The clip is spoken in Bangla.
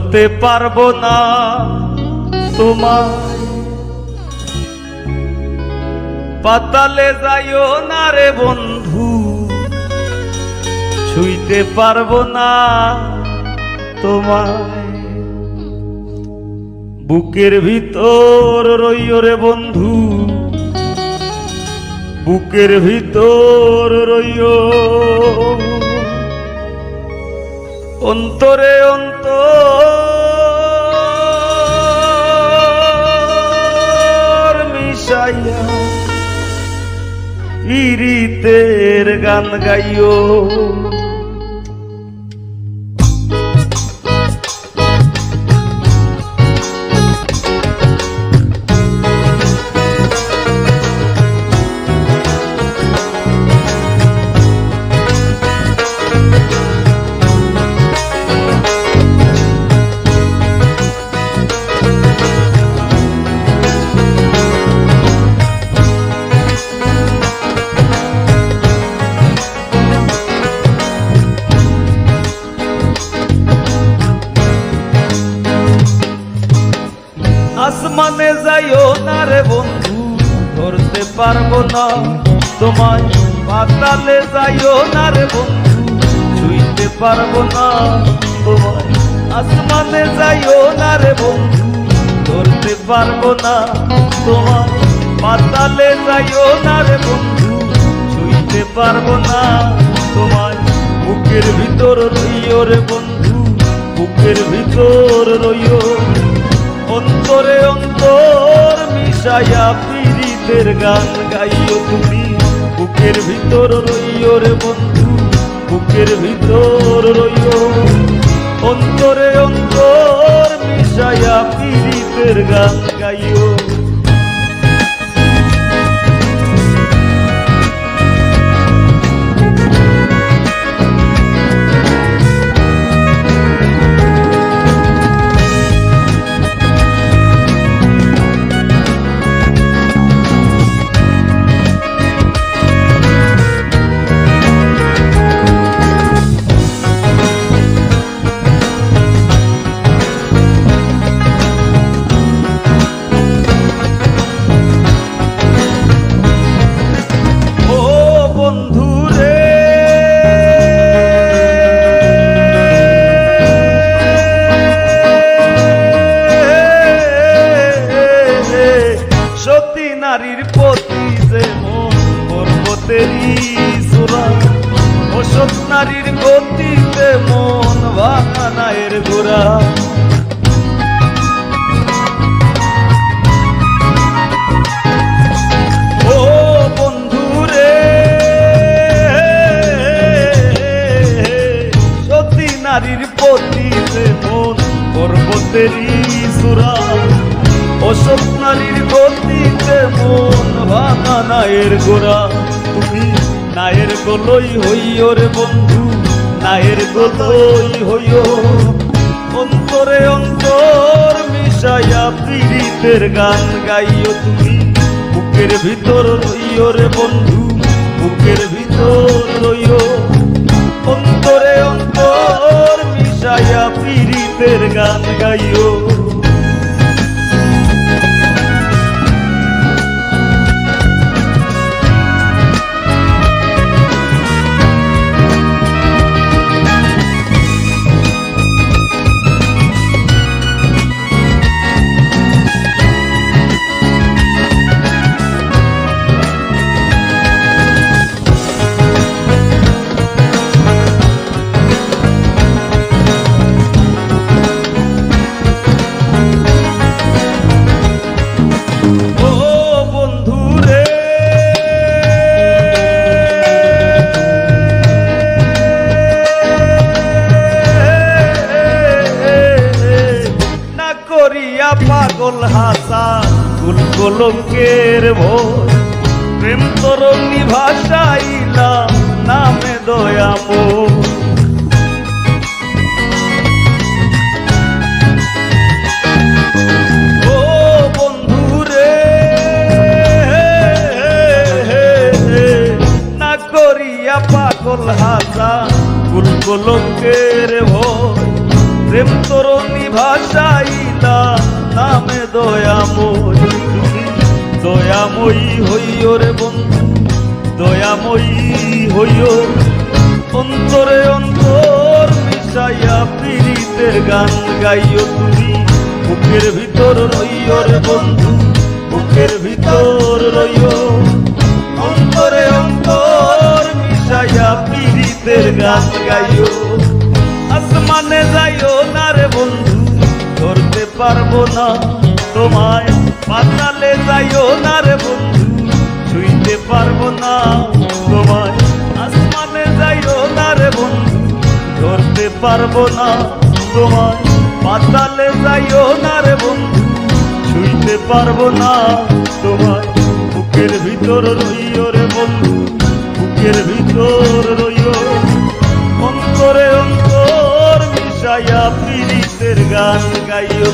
ধরতে পারবো না তোমায়, পাতালে যাইও না রে বন্ধু, ছুঁইতে পারবো না তোমায়। বুকের ভিতর রইও রে বন্ধু, বুকের ভিতর রইও, অন্তরে অন্তর মিশাইয়া ইরিতের গান গাইও। আসমানে যাইও না রে বন্ধু, ধরতে পারবো না তোমায়, পাতালে যাইও না রে বন্ধু, ছুঁইতে পারবো না তোমায়। আসমানে যাইও না রে বন্ধু, ধরতে পারবো না তোমায়, পাতালে যাইও না রে বন্ধু, ছুঁইতে পারবো না তোমায়। বুকের ভিতর রইও রে বন্ধু, বুকের ভিতর রইও, অন্তরে অন্তর মিশাইয়া পীড়িতের গান গাইও তুমি। বুকের ভিতর রইও রে বন্ধু, বুকের ভিতর রইও, অন্তরে অন্তর মিশাইয়া পীড়িতের গান গাইও। নারীর প্রতি যে মন পর্বতেরই চূড়া, অসৎ নারীর গতিতে মন ভাঙা নায়ের গোড়া। ও বন্ধু রে, সতী নারীর প্রতি যে মন পর্বতেরই চূড়া, অসৎ নারীর গতিতে মন ভাঙা নায়ের গোড়া। তুমি নায়ের গোলই হইও রে বন্ধু, নায়ের গোলই হইও, অন্তরে অন্তর মিশাইয়া পীড়িতের গান গাইও তুমি। বুকের ভিতর রইও রে বন্ধু, বুকের ভিতর রইও, অন্তরে অন্তর মিশাইয়া পীড়িতের গান গাইও। পাগল হাসান কুল কলঙ্কের ভোর, প্রেম তরঙ্গী ভাষাইলাম নামে দয়ামোর। ও বন্ধু রে, না করিয়া পাগল হাসান কুল কলঙ্কের ভোর, প্রেম তরঙ্গী ভাষাইলা নামে দয়াময়ী, তুমি দয়াময়ী হইও রে বন্ধু, দয়াময়ী হইও। অন্তরে অন্তর মিশাইয়া পীড়িতের গান গাইও, তুমি বুকের ভিতর রইও রে বন্ধু, বুকের ভিতর রইও। অন্তরে অন্তর মিশাইয়া পীড়িতের গান গাইও। আসমানে যাইও না রে বন্ধু, ধরতে পারবো না তোমায়। পাতালে যাইও না রে বন্ধু, ছুঁইতে পারবো না তোমায়। আসমানে যাইও না রে বন্ধু, ধরতে পারবো না তোমায়। পাতালে যাইও না রে বন্ধু, ছুঁইতে পারবো না তোমায়। বুকের ভিতর রইও রে বন্ধু, বুকের ভিতর রইও। অন্তরে অন্তর মিশাইয়া পীড়িতের গান গাইও।